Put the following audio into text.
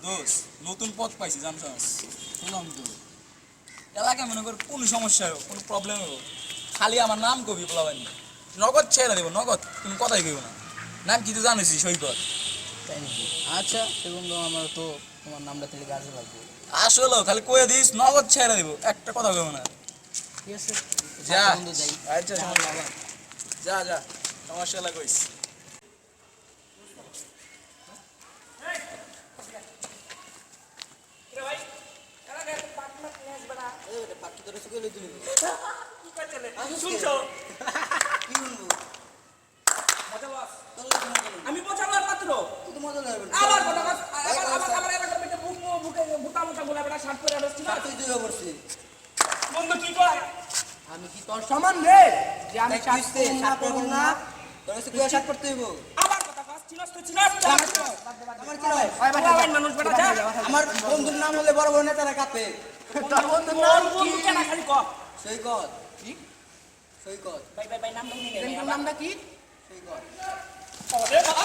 দোষ নতুন পথ পাইছি জানছস শুনলাম তো এলাকায় মনে কর কোনো সমস্যা হোক কোনো প্রবলেম হোক খালি আমার নাম কবি বলাবানি নগদ ছেড়ে দেবো নগদ তুমি কথাই কইব না নাম কি তো জানিস সৈকত তাই নাকি? আচ্ছা সে বন্ধু, আমার তো তোমার নামটা থেকে কাজে লাগবে। আসলে খালি কয়ে দিস নগদ ছেড়ে দেবো একটা কথা কইব না ঠিক আছে যা বন্ধু, যাই। আচ্ছা সমস্যা নেই। যা যা সমস্যা হলে কইস আমি পচাবার পাত্র আবার কথা কস আবার এলাকার মধ্যে বুকে বুটা মুটা গোলা বেটা শার্ট পরে আসছি না বন্ধু কি কয় আমি কি তোর সমান রে যে আমি শার্ট পরবো না তোর কাছে কি শার্ট পরতে হইব আবার কথা কস চিনস তো চিনস আমার কি হয় ওই মানুষ বেটা যা আমার বন্ধুর নাম হলে বড় বড় নেতারা কাঁপে তোর বন্ধুর নাম কি কেন খালি ক সৈকত সৈকত ভাই নাম দাও নি নামটা কি? সৈকত ওরে বাবা